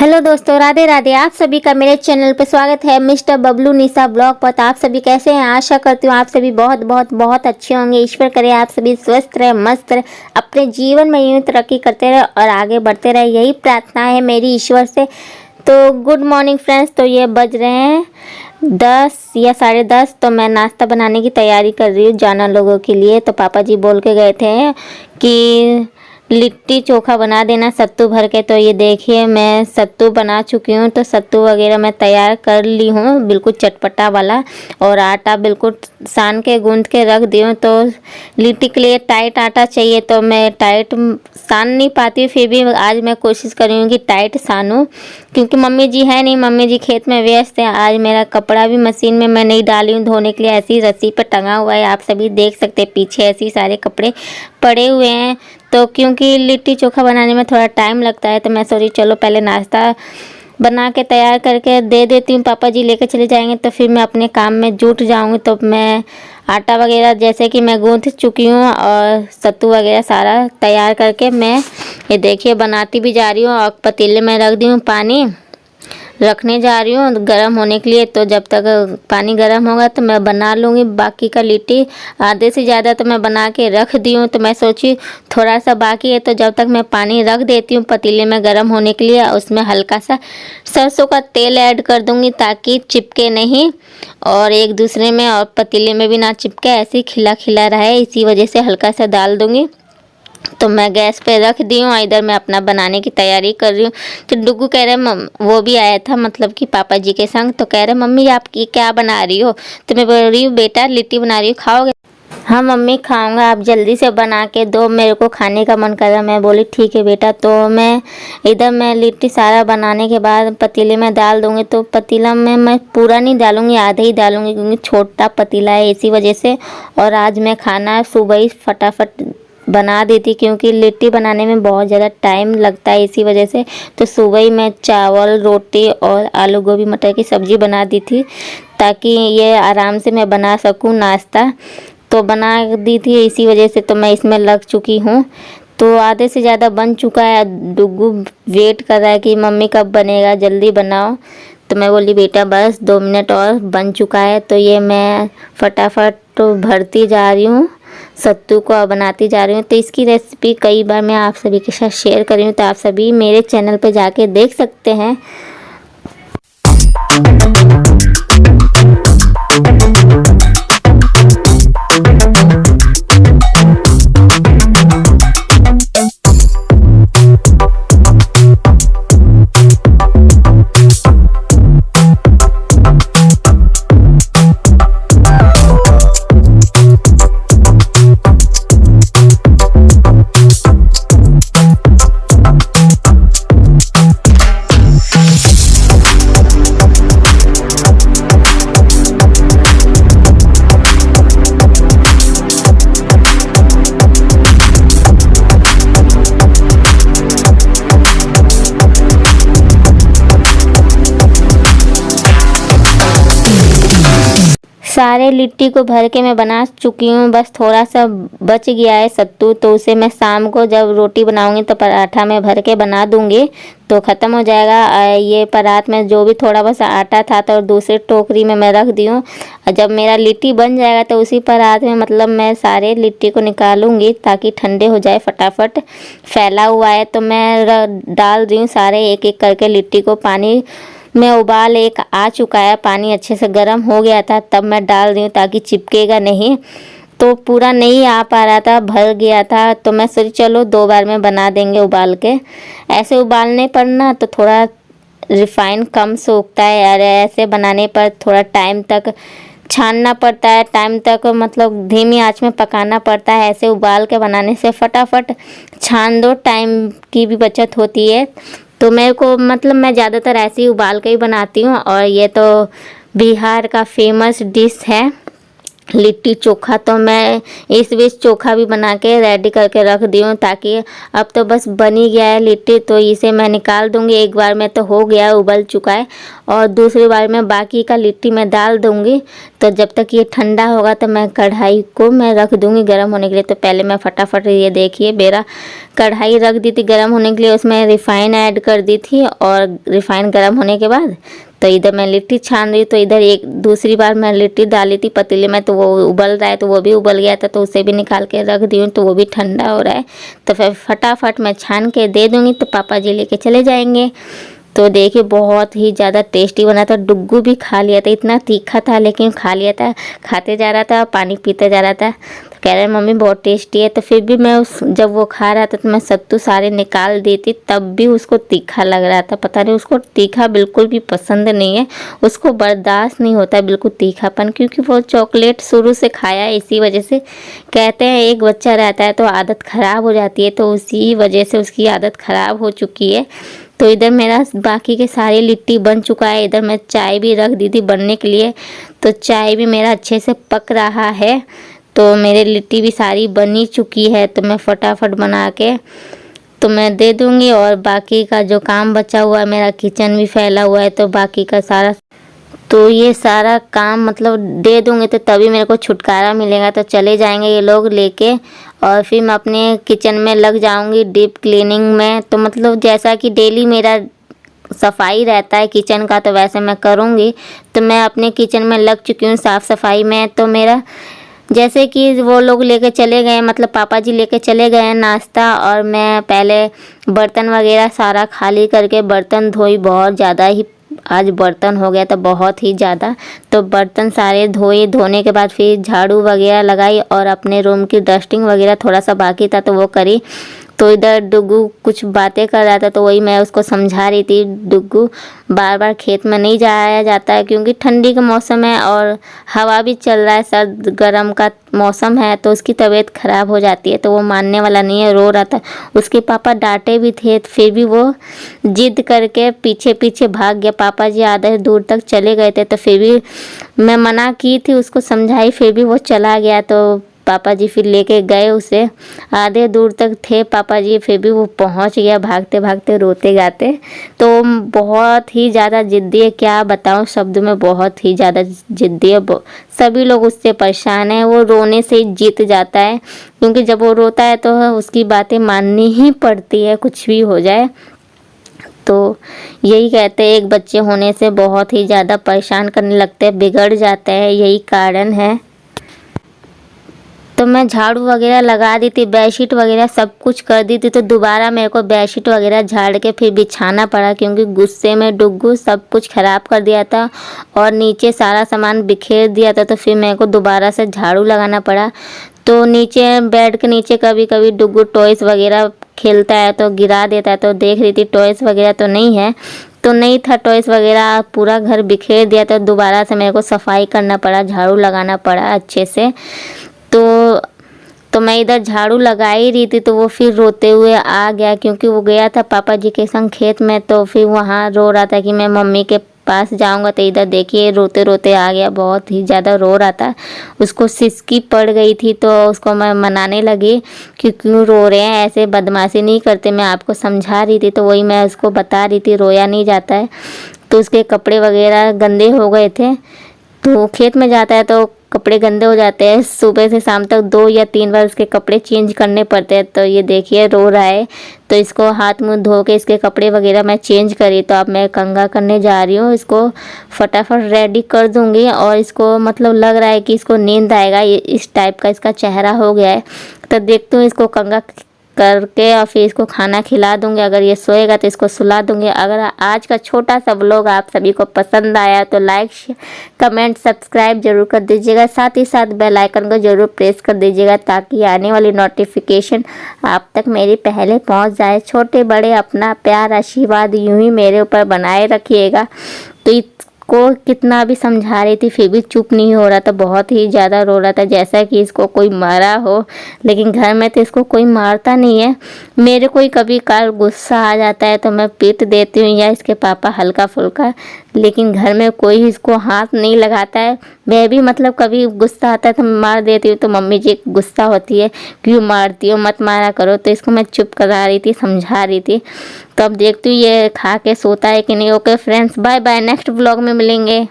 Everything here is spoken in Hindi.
हेलो दोस्तों, राधे राधे। आप सभी का मेरे चैनल पर स्वागत है मिस्टर बबलू निशा ब्लॉग पर। तो आप सभी कैसे हैं? आशा करती हूँ आप सभी बहुत बहुत बहुत अच्छे होंगे। ईश्वर करे आप सभी स्वस्थ रहे, मस्त रहे, अपने जीवन में यूं तरक्की करते रहे और आगे बढ़ते रहे, यही प्रार्थना है मेरी ईश्वर से। तो गुड मॉर्निंग फ्रेंड्स। तो ये बज रहे हैं 10 या 10:30। तो मैं नाश्ता बनाने की तैयारी कर रही हूँ जाना लोगों के लिए। तो पापा जी बोल के गए थे कि लिट्टी चोखा बना देना सत्तू भर के। तो ये देखिए मैं सत्तू बना चुकी हूँ। तो सत्तू वगैरह मैं तैयार कर ली हूँ, बिल्कुल चटपटा वाला। और आटा बिल्कुल सान के गूंद के रख दी हूँ। तो लिट्टी के लिए टाइट आटा चाहिए, तो मैं टाइट सान नहीं पाती, फिर भी आज मैं कोशिश कर रही हूँ कि टाइट सानूँ, क्योंकि मम्मी जी है नहीं, मम्मी जी खेत में व्यस्त है। आज मेरा कपड़ा भी मशीन में मैं नहीं डाली हूँ धोने के लिए, ऐसी रस्सी पर टंगा हुआ है। आप सभी देख सकते हैं पीछे ऐसे ही सारे कपड़े पड़े हुए हैं। तो क्योंकि लिट्टी चोखा बनाने में थोड़ा टाइम लगता है, तो मैं सोची चलो पहले नाश्ता बना के तैयार करके दे देती हूँ। पापा जी लेके चले जाएंगे तो फिर मैं अपने काम में जुट जाऊँगी। तो मैं आटा वगैरह जैसे कि मैं गूँथ चुकी हूँ और सत्तू वगैरह सारा तैयार करके मैं ये देखिए बनाती भी जा रही हूँ। और पतीले में रख दी हूँ, पानी रखने जा रही हूँ गर्म होने के लिए। तो जब तक पानी गर्म होगा तो मैं बना लूँगी बाकी का लिट्टी। आधे से ज़्यादा तो मैं बना के रख दी हूँ। तो मैं सोची थोड़ा सा बाकी है, तो जब तक मैं पानी रख देती हूँ पतीले में गर्म होने के लिए, उसमें हल्का सा सरसों का तेल ऐड कर दूँगी ताकि चिपके नहीं और एक दूसरे में और पतीले में भी ना चिपके, ऐसे ही खिला खिला रहे। इसी वजह से हल्का सा डाल दूँगी। तो मैं गैस पे रख दी हूँ, इधर मैं अपना बनाने की तैयारी कर रही हूँ। तो डुग्गू कह रहे वो भी आया था, मतलब कि पापा जी के संग। तो कह रहे मम्मी आप ये क्या बना रही हो? तो मैं बोल रही हूँ बेटा लिट्टी बना रही हूँ, खाओगे? हाँ मम्मी खाऊंगा, आप जल्दी से बना के दो, मेरे को खाने का मन कर रहा। मैं बोली ठीक है बेटा। तो मैं लिट्टी सारा बनाने के बाद पतीले में डाल दूँगी। तो पतीला में मैं पूरा नहीं डालूँगी, आधे ही डालूँगी, क्योंकि छोटा पतीला है इसी वजह से। और आज मैं खाना सुबह ही फटाफट बना दी थी, क्योंकि लिट्टी बनाने में बहुत ज़्यादा टाइम लगता है इसी वजह से। तो सुबह ही मैं चावल रोटी और आलू गोभी मटर की सब्ज़ी बना दी थी, ताकि ये आराम से मैं बना सकूं नाश्ता। तो बना दी थी इसी वजह से तो मैं इसमें लग चुकी हूँ। तो आधे से ज़्यादा बन चुका है। डुग्गू वेट कर रहा है कि मम्मी कब बनेगा, जल्दी बनाओ। तो मैं बोली बेटा बस 2 मिनट और, बन चुका है। तो ये मैं फटाफट भरती जा रही हूँ, सत्तू को बनाती जा रही हूँ। तो इसकी रेसिपी कई बार मैं आप सभी के साथ शेयर कर रही हूँ, तो आप सभी मेरे चैनल पे जाके देख सकते हैं। सारे लिट्टी को भर के मैं बना चुकी हूँ, बस थोड़ा सा बच गया है सत्तू। तो उसे मैं शाम को जब रोटी बनाऊंगी तो पराठा में भर के बना दूंगी, तो ख़त्म हो जाएगा। ये परात में जो भी थोड़ा बस आटा था तो दूसरे टोकरी में मैं रख दी हूँ। और जब मेरा लिट्टी बन जाएगा तो उसी परात में मतलब मैं सारे लिट्टी को निकालूंगी, ताकि ठंडे हो जाए फटाफट। फैला हुआ है तो मैं डाल दी हूँ सारे एक एक करके लिट्टी को। पानी में उबाल एक आ चुका है, पानी अच्छे से गर्म हो गया था, तब मैं डाल रही हूँ ताकि चिपकेगा नहीं। तो पूरा नहीं आ पा रहा था, भर गया था। तो मैं सोची चलो 2 बार में बना देंगे उबाल के। ऐसे उबालने पर ना तो थोड़ा रिफाइन कम सोखता है, और ऐसे बनाने पर थोड़ा टाइम तक छानना पड़ता है, टाइम तक मतलब धीमी आंच में पकाना पड़ता है। ऐसे उबाल के बनाने से फटाफट छान दो, टाइम की भी बचत होती है। तो मेरे को मतलब मैं ज़्यादातर ऐसे ही उबाल के ही बनाती हूँ। और ये तो बिहार का फेमस डिश है लिट्टी चोखा। तो मैं इस बीच चोखा भी बना के रेडी करके रख दी हूँ, ताकि अब तो बस बन ही गया है लिट्टी। तो इसे मैं निकाल दूँगी। एक बार में तो हो गया, उबल चुका है, और दूसरी बार में बाकी का लिट्टी मैं डाल दूँगी, तो जब तक ये ठंडा होगा तो मैं कढ़ाई को मैं रख दूँगी गर्म होने के लिए। तो पहले मैं फटाफट ये देखिए मेरा कढ़ाई रख दी थी गर्म होने के लिए, उसमें रिफ़ाइन ऐड कर दी थी। और रिफ़ाइन गर्म होने के बाद तो इधर मैं लिट्टी छान रही, तो इधर एक दूसरी बार मैं लिट्टी डाली थी पतीले में, तो वो उबल रहा है, तो वो भी उबल गया था, तो उसे भी निकाल के रख दी हूँ, तो वो भी ठंडा हो रहा है। तो फिर फटाफट मैं छान के दे दूँगी, तो पापा जी लेके चले जाएंगे। तो देखिए बहुत ही ज़्यादा टेस्टी बना था। डुग्गू भी खा लिया था, इतना तीखा था लेकिन खा लिया था, खाते जा रहा था, पानी पीते जा रहा था। तो कह रहे मम्मी बहुत टेस्टी है। तो फिर भी मैं जब वो खा रहा था तो मैं सत्तू सारे निकाल दी थी, तब भी उसको तीखा लग रहा था। पता नहीं, उसको तीखा बिल्कुल भी पसंद नहीं है, उसको बर्दाश्त नहीं होता बिल्कुल तीखापन, क्योंकि वो चॉकलेट शुरू से खाया है। इसी वजह से कहते हैं एक बच्चा रहता है तो आदत ख़राब हो जाती है, तो उसी वजह से उसकी आदत ख़राब हो चुकी है। तो इधर मेरा बाकी के सारे लिट्टी बन चुका है। इधर मैं चाय भी रख दी थी बनने के लिए, तो चाय भी मेरा अच्छे से पक रहा है। तो मेरे लिट्टी भी सारी बनी चुकी है, तो मैं फटाफट बना के तो मैं दे दूँगी। और बाकी का जो काम बचा हुआ है, मेरा किचन भी फैला हुआ है, तो बाकी का सारा तो ये सारा काम मतलब दे दूँगी, तो तभी मेरे को छुटकारा मिलेगा। तो चले जाएंगे ये लोग लेके, और फिर मैं अपने किचन में लग जाऊँगी डीप क्लीनिंग में। तो मतलब जैसा कि डेली मेरा सफाई रहता है किचन का, तो वैसे मैं करूँगी। तो मैं अपने किचन में लग चुकी हूँ साफ़ सफाई में। तो मेरा जैसे कि वो लोग लेके चले गए, मतलब पापा जी लेके चले गए हैं नाश्ता, और मैं पहले बर्तन वगैरह सारा खाली करके बर्तन धोई। बहुत ज़्यादा ही आज बर्तन हो गया था, बहुत ही ज़्यादा। तो बर्तन सारे धोए, धोने के बाद फिर झाड़ू वगैरह लगाई, और अपने रूम की डस्टिंग वगैरह थोड़ा सा बाकी था तो वो करी। तो इधर डुग्गू कुछ बातें कर रहा था, तो वही मैं उसको समझा रही थी। डुग्गू बार बार खेत में नहीं जाया जाता है, क्योंकि ठंडी का मौसम है और हवा भी चल रहा है, सर्द गर्म का मौसम है, तो उसकी तबीयत ख़राब हो जाती है। तो वो मानने वाला नहीं है, रो रहा था। उसके पापा डांटे भी थे, फिर भी वो जिद करके पीछे पीछे भाग गया। पापा जी आधे दूर तक चले गए थे, तो फिर भी मैं मना की थी, उसको समझाई, फिर भी वो चला गया। तो पापा जी फिर लेके गए उसे, आधे दूर तक थे पापा जी, फिर भी वो पहुंच गया भागते भागते रोते गाते। तो बहुत ही ज़्यादा ज़िद्दी है, क्या बताऊं शब्द में, बहुत ही ज़्यादा ज़िद्दी है। सभी लोग उससे परेशान हैं, वो रोने से ही जीत जाता है, क्योंकि जब वो रोता है तो उसकी बातें माननी ही पड़ती है, कुछ भी हो जाए। तो यही कहते हैं एक बच्चे होने से बहुत ही ज़्यादा परेशान करने लगते हैं, बिगड़ जाते हैं, यही कारण है। तो मैं झाड़ू वगैरह लगा दी थी, बेडशीट वगैरह सब कुछ कर दी थी। तो दोबारा मेरे को बेडशीट वगैरह झाड़ के फिर बिछाना पड़ा, क्योंकि गुस्से में डुग्गू सब कुछ ख़राब कर दिया था और नीचे सारा सामान बिखेर दिया था। तो फिर मेरे को दोबारा से झाड़ू लगाना पड़ा। तो नीचे बेड के नीचे कभी कभी डुग्गू टॉयस वगैरह खेलता है तो गिरा देता है, तो देख रही थी टॉयस वगैरह तो नहीं है, तो नहीं था टॉयस वगैरह, पूरा घर बिखेर दिया। तो दोबारा से मेरे को सफाई करना पड़ा, झाड़ू लगाना पड़ा अच्छे से। तो मैं इधर झाड़ू लगा ही रही थी, तो वो फिर रोते हुए आ गया, क्योंकि वो गया था पापा जी के संग खेत में। तो फिर वहाँ रो रहा था कि मैं मम्मी के पास जाऊंगा। तो इधर देखिए रोते रोते आ गया, बहुत ही ज़्यादा रो रहा था। उसको सिसकी पड़ गई थी, तो उसको मैं मनाने लगी कि क्यों रो रहे हैं, ऐसे बदमाशी नहीं करते, मैं आपको समझा रही थी। तो वही मैं उसको बता रही थी, रोया नहीं जाता है। तो उसके कपड़े वगैरह गंदे हो गए थे, तो खेत में जाता है तो कपड़े गंदे हो जाते हैं, सुबह से शाम तक 2 या 3 बार उसके कपड़े चेंज करने पड़ते हैं। तो ये देखिए रो रहा है, तो इसको हाथ मुंह धो के इसके कपड़े वगैरह मैं चेंज करी। तो अब मैं कंघा करने जा रही हूँ, इसको फटाफट रेडी कर दूँगी। और इसको मतलब लग रहा है कि इसको नींद आएगा, ये इस टाइप का इसका चेहरा हो गया है। तो देखती हूँ इसको कंघा करके और फिर इसको खाना खिला दूंगी। अगर ये सोएगा तो इसको सुला दूंगी। अगर आज का छोटा सा व्लॉग आप सभी को पसंद आया तो लाइक कमेंट सब्सक्राइब जरूर कर दीजिएगा, साथ ही साथ बेल आइकन को जरूर प्रेस कर दीजिएगा, ताकि आने वाली नोटिफिकेशन आप तक मेरी पहले पहुंच जाए। छोटे बड़े अपना प्यार आशीर्वाद यूं ही मेरे ऊपर बनाए रखिएगा। तो को कितना भी समझा रही थी फिर भी चुप नहीं हो रहा था, बहुत ही ज़्यादा रो रहा था, जैसा कि इसको कोई मारा हो। लेकिन घर में तो इसको कोई मारता नहीं है। मेरे कोई कभी काल गुस्सा आ जाता है तो मैं पीट देती हूँ, या इसके पापा हल्का फुल्का, लेकिन घर में कोई इसको हाथ नहीं लगाता है। मैं भी मतलब कभी गुस्सा आता है तो मार देती हूँ, तो मम्मी जी गुस्सा होती है, क्यों मारती हो, मत मारा करो। तो इसको मैं चुप करा रही थी, समझा रही थी। तो अब देखती हूँ ये खा के सोता है कि नहीं। Okay friends, bye bye, next vlog में मिलेंगे।